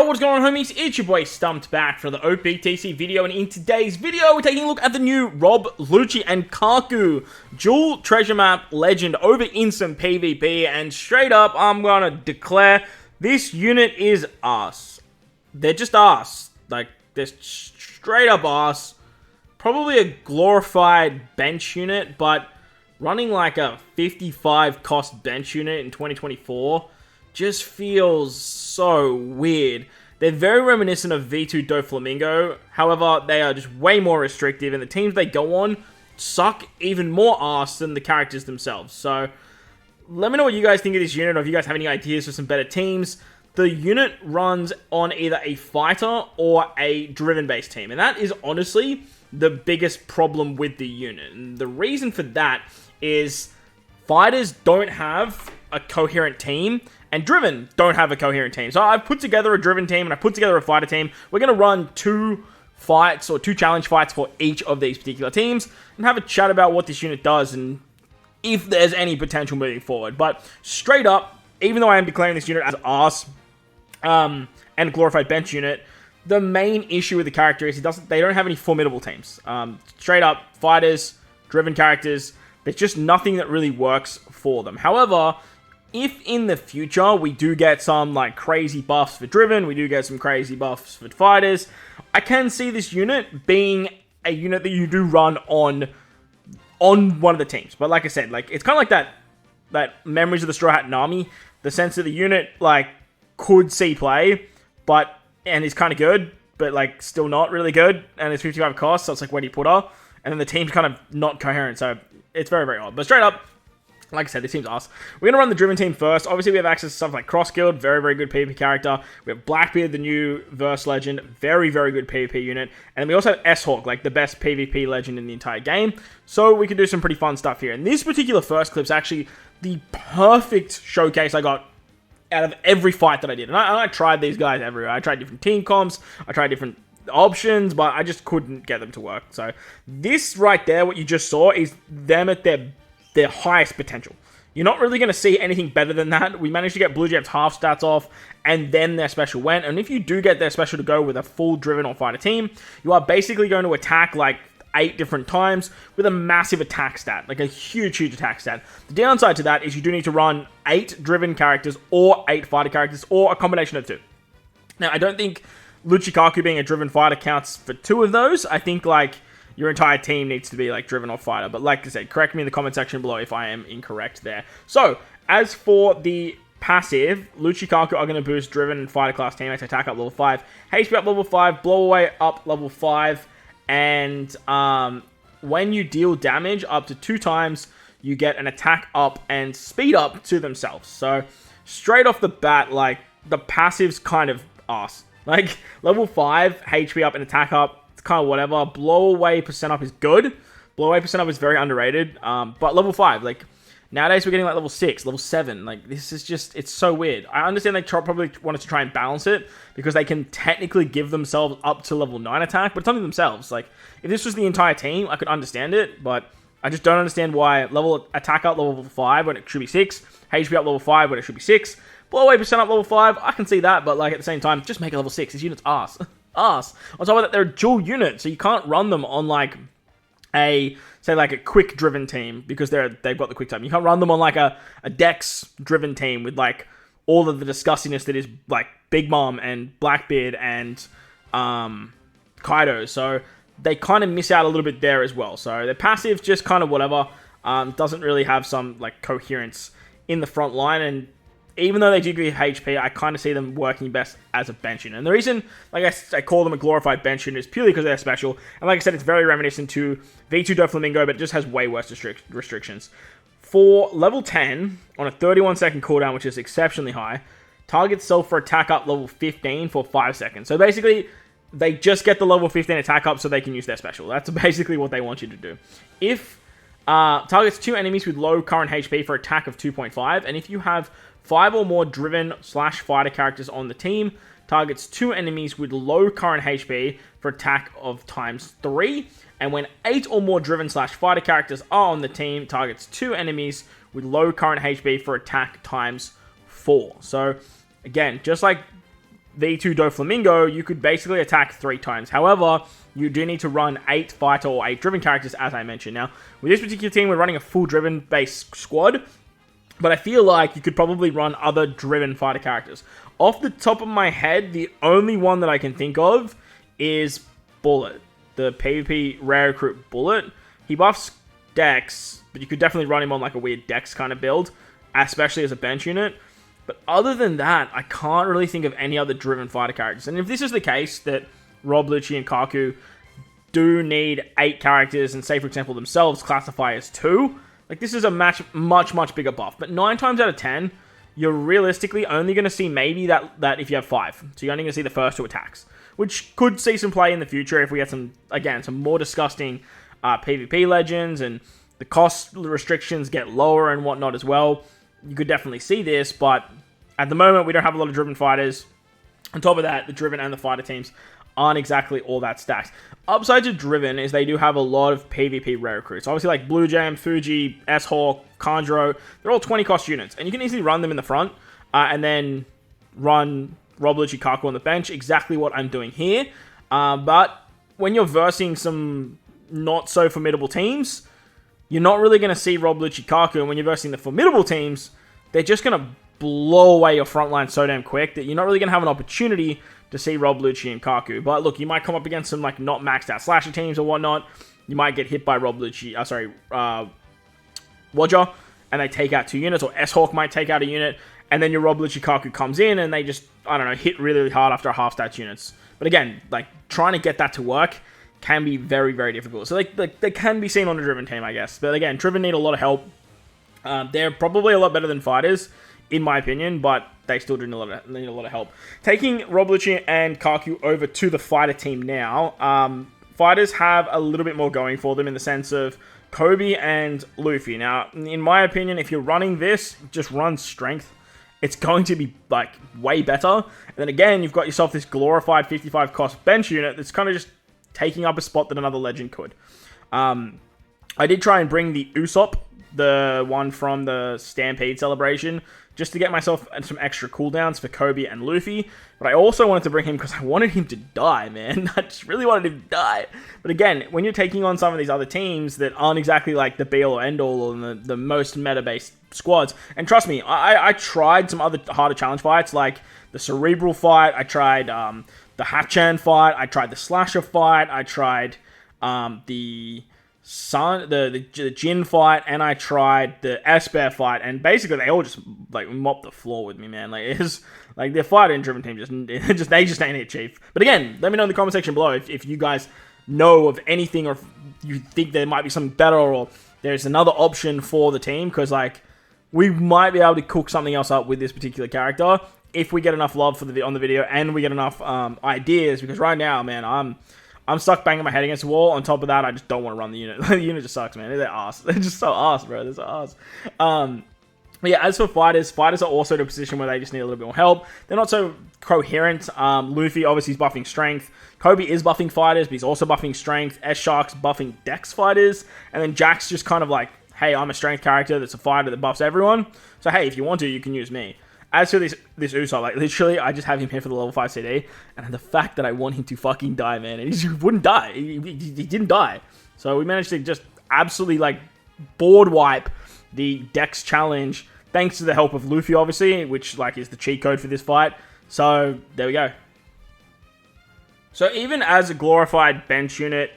What's going on, homies? It's your boy Stumped back for the OPTC video, and in today's video we're taking a look at the new Rob, LUCCI, and Kaku dual treasure map legend over in some PvP, and straight up I'm gonna declare this unit is ass. They're just ass. Like, they're straight up ass. Probably a glorified bench unit, but running like a 55 cost bench unit in 2024 just feels so weird. They're very reminiscent of V2 Doflamingo, however, they are just way more restrictive, and the teams they go on suck even more ass than the characters themselves. So, let me know what you guys think of this unit, or if you guys have any ideas for some better teams. The unit runs on either a fighter or a driven-based team, and that is honestly the biggest problem with the unit. And the reason for that is fighters don't have a coherent team, and driven don't have a coherent team. So I've put together a driven team and I put together a fighter team. We're going to run two fights or two challenge fights for each of these particular teams and have a chat about what this unit does and if there's any potential moving forward. But straight up, even though I am declaring this unit as arse and a glorified bench unit, the main issue with the character is they don't have any formidable teams. Straight up, fighters, driven characters, there's just nothing that really works for them. However, if in the future we do get some like crazy buffs for driven, we do get some crazy buffs for fighters, I can see this unit being a unit that you do run on one of the teams. But like I said, like it's kind of like that Memories of the Straw Hat Nami, the sense that the unit like could see play, and is kind of good, but like still not really good, and it's 55 cost, so it's like, where do you put her? And then the team's kind of not coherent, so it's very, very odd. But straight up, like I said, this team's us. We're going to run the driven team first. Obviously, we have access to stuff like Cross Guild, very, very good PvP character. We have Blackbeard, the new Verse Legend, very, very good PvP unit. And we also have S-Hawk, like the best PvP legend in the entire game. So we can do some pretty fun stuff here. And this particular first clip's actually the perfect showcase I got out of every fight that I did. And I tried these guys everywhere. I tried different team comps, I tried different options, but I just couldn't get them to work. So this right there, what you just saw, is them at their highest potential. You're not really going to see anything better than that. We managed to get Blue Jets half stats off, and then their special went. And if you do get their special to go with a full driven or fighter team, you are basically going to attack like 8 different times with a massive attack stat, like a huge, huge attack stat. The downside to that is you do need to run 8 driven characters or 8 fighter characters or a combination of 2. Now, I don't think LUCCI KAKU being a driven fighter counts for 2 of those. I think like your entire team needs to be like driven or fighter. But like I said, correct me in the comment section below if I am incorrect there. So, as for the passive, LUCCI KAKU are going to boost driven and fighter class teammates, attack up level 5, HP up level 5, blow away up level 5, and when you deal damage up to 2 times, you get an attack up and speed up to themselves. So, straight off the bat, like, the passive's kind of ass. Like, level 5, HP up and attack up, it's kind of whatever. Blow away percent up is good. Blow away percent up is very underrated. But level 5, like, nowadays we're getting like level 6, level 7. Like, this is just, it's so weird. I understand they probably wanted to try and balance it because they can technically give themselves up to level 9 attack, but it's only themselves. Like, if this was the entire team, I could understand it, but I just don't understand why level attack up level 5 when it should be 6, HP up level 5 when it should be 6, blow away percent up level 5, I can see that, but like at the same time, just make it level 6. This unit's ass. Ass. On top of that, they're a dual unit, so you can't run them on like a, say like a quick driven team because they've got the quick time. You can't run them on like a Dex driven team with like all of the disgustingness that is like Big Mom and Blackbeard and Kaido. So they kind of miss out a little bit there as well. So their passive just kind of whatever. Doesn't really have some like coherence in the front line, and even though they do give HP, I kind of see them working best as a bench unit. And the reason, like I call them a glorified bench unit, is purely because they're special. And like I said, it's very reminiscent to V2 Doflamingo, but it just has way worse restrictions. For level 10, on a 31-second cooldown, which is exceptionally high, targets self for attack up level 15 for 5 seconds. So basically, they just get the level 15 attack up so they can use their special. That's basically what they want you to do. If targets 2 enemies with low current HP for attack of 2.5, and if you have 5 or more driven/fighter characters on the team, targets 2 enemies with low current HP for attack of ×3, and when 8 or more driven/fighter characters are on the team, targets 2 enemies with low current HP for attack ×4. So, again, just like V2 Doflamingo, you could basically attack 3 times. However, you do need to run 8 fighter or 8 driven characters, as I mentioned. Now, with this particular team, we're running a full driven-based squad, but I feel like you could probably run other driven fighter characters. Off the top of my head, the only one that I can think of is Bullet, the PvP rare recruit Bullet. He buffs Dex, but you could definitely run him on like a weird Dex kind of build, especially as a bench unit. But other than that, I can't really think of any other driven fighter characters. And if this is the case, that Rob, LUCCI, and Kaku do need 8 characters, and say, for example, themselves classify as 2, like, this is a much bigger buff. But 9 times out of 10, you're realistically only going to see maybe that if you have 5. So you're only going to see the first 2 attacks, which could see some play in the future if we get some more disgusting PvP legends, and the cost restrictions get lower and whatnot as well. You could definitely see this, but at the moment, we don't have a lot of driven fighters. On top of that, the driven and the fighter teams aren't exactly all that stacked. Upside to driven is they do have a lot of PvP rare recruits. Obviously, like Blue Jam, Fuji, S-Hawk, Kanjuro, they're all 20 cost units, and you can easily run them in the front, and then run Rob, LUCCI, Kaku on the bench, exactly what I'm doing here. But when you're versing some not so formidable teams, you're not really going to see Rob, LUCCI, Kaku, and when you're versing the formidable teams, they're just going to blow away your front line so damn quick that you're not really going to have an opportunity to see Rob, LUCCI, and Kaku. But look, you might come up against some like not maxed out slasher teams or whatnot. You might get hit by Rob, LUCCI, Wodja, and they take out 2 units, or S-Hawk might take out a unit, and then your Rob, LUCCI, Kaku comes in, and they just, I don't know, hit really hard after half stats units. But again, like, trying to get that to work can be very difficult. So they can be seen on a driven team, I guess. But again, driven need a lot of help. They're probably a lot better than fighters, in my opinion, but they still do need a lot of help. Taking Rob, LUCCI, and Kaku over to the fighter team now, fighters have a little bit more going for them in the sense of Kobe and Luffy. Now, in my opinion, if you're running this, just run strength. It's going to be, like, way better. And then again, you've got yourself this glorified 55 cost bench unit that's kind of just taking up a spot that another legend could. I did try and bring the Usopp, the one from the Stampede celebration, just to get myself some extra cooldowns for Kobe and Luffy. But I also wanted to bring him because I wanted him to die, man. I just really wanted him to die. But again, when you're taking on some of these other teams that aren't exactly like the be-all or end-all or the most meta-based squads, and trust me, I tried some other harder challenge fights, like the Cerebral fight, I tried the Hachan fight, I tried the Slasher fight, I tried the Jin fight, and I tried the Esper fight, and basically they all just like mopped the floor with me, man. Like, it's like the fighter and driven team they just ain't it, chief. But again, let me know in the comment section below if you guys know of anything, or if you think there might be something better, or there's another option for the team, because like we might be able to cook something else up with this particular character if we get enough love on the video and we get enough ideas. Because right now, man, I'm stuck banging my head against the wall. On top of that, I just don't want to run the unit. The unit just sucks, man. They're ass. They're just so ass, bro. They're so ass. But yeah, as for fighters are also in a position where they just need a little bit more help. They're not so coherent. Luffy, obviously, is buffing strength. Kobe is buffing fighters, but he's also buffing strength. S-Shark's buffing dex fighters. And then Jack's just kind of like, hey, I'm a strength character that's a fighter that buffs everyone. So hey, if you want to, you can use me. As for this Usopp, like, literally, I just have him here for the level 5 CD, and the fact that I want him to fucking die, man, and he just wouldn't die. He didn't die. So we managed to just absolutely, like, board wipe the Dex challenge, thanks to the help of Luffy, obviously, which, like, is the cheat code for this fight. So, there we go. So, even as a glorified bench unit,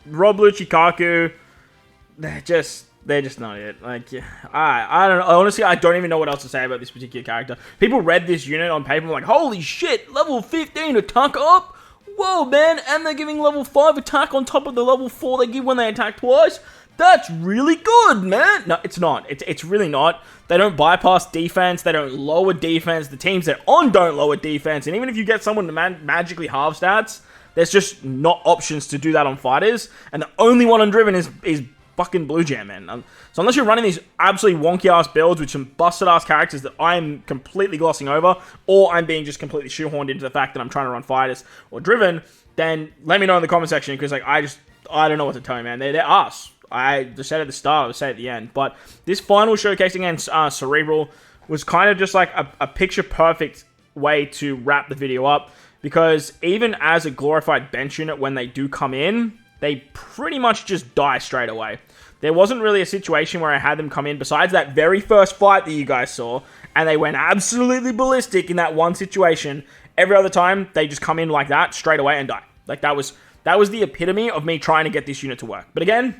Rob, LUCCI, Kaku, they're just not it. Like, yeah, I don't know. Honestly, I don't even know what else to say about this particular character. People read this unit on paper and were like, holy shit, level 15 attack up? Whoa, man, and they're giving level 5 attack on top of the level 4 they give when they attack twice? That's really good, man. No, it's not. It's really not. They don't bypass defense. They don't lower defense. The teams they're on don't lower defense. And even if you get someone to magically halve stats, there's just not options to do that on fighters. And the only one on driven is fucking Blue Jam, man. So unless you're running these absolutely wonky-ass builds with some busted-ass characters that I'm completely glossing over, or I'm being just completely shoehorned into the fact that I'm trying to run fighters or driven, then let me know in the comment section, because like I don't know what to tell you, man. They're ass. I just said at the start, I'll say at the end. But this final showcase against Cerebral was kind of just like a picture-perfect way to wrap the video up, because even as a glorified bench unit, when they do come in, they pretty much just die straight away. There wasn't really a situation where I had them come in, besides that very first fight that you guys saw, and they went absolutely ballistic in that one situation. Every other time, they just come in like that, straight away, and die. Like, that was the epitome of me trying to get this unit to work. But again,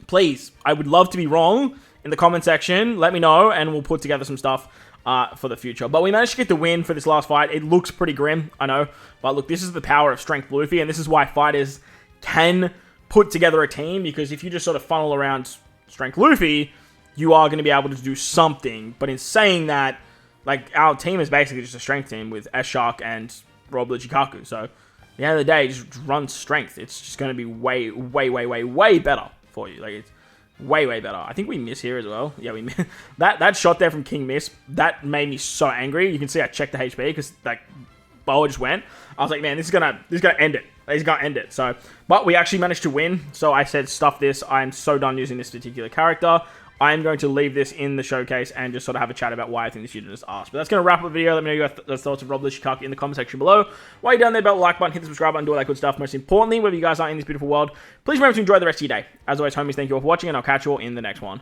please, I would love to be wrong in the comment section. Let me know, and we'll put together some stuff for the future. But we managed to get the win for this last fight. It looks pretty grim, I know. But look, this is the power of Strength Luffy, and this is why fighters can put together a team, because if you just sort of funnel around Strength Luffy, you are going to be able to do something. But in saying that, like, our team is basically just a strength team with S-Shark and LUCCI KAKU. So, at the end of the day, just run strength. It's just going to be way, way, way, way, way better for you. Like, it's way, way better. I think we miss here as well. Yeah, we miss. That shot there from King Miss, that made me so angry. You can see I checked the HP because, like, Boa just went. I was like, man, this is gonna end it. He's gonna end it. So, but we actually managed to win. So I said, stuff this. I'm so done using this particular character. I'm going to leave this in the showcase and just sort of have a chat about why I think this unit is asked. But that's going to wrap up the video. Let me know your thoughts of LUCCI KAKU in the comment section below. While you're down there, bell, like button, hit the subscribe button, do all that good stuff. Most importantly, whether you guys are in this beautiful world, please remember to enjoy the rest of your day. As always, homies, thank you all for watching, and I'll catch you all in the next one.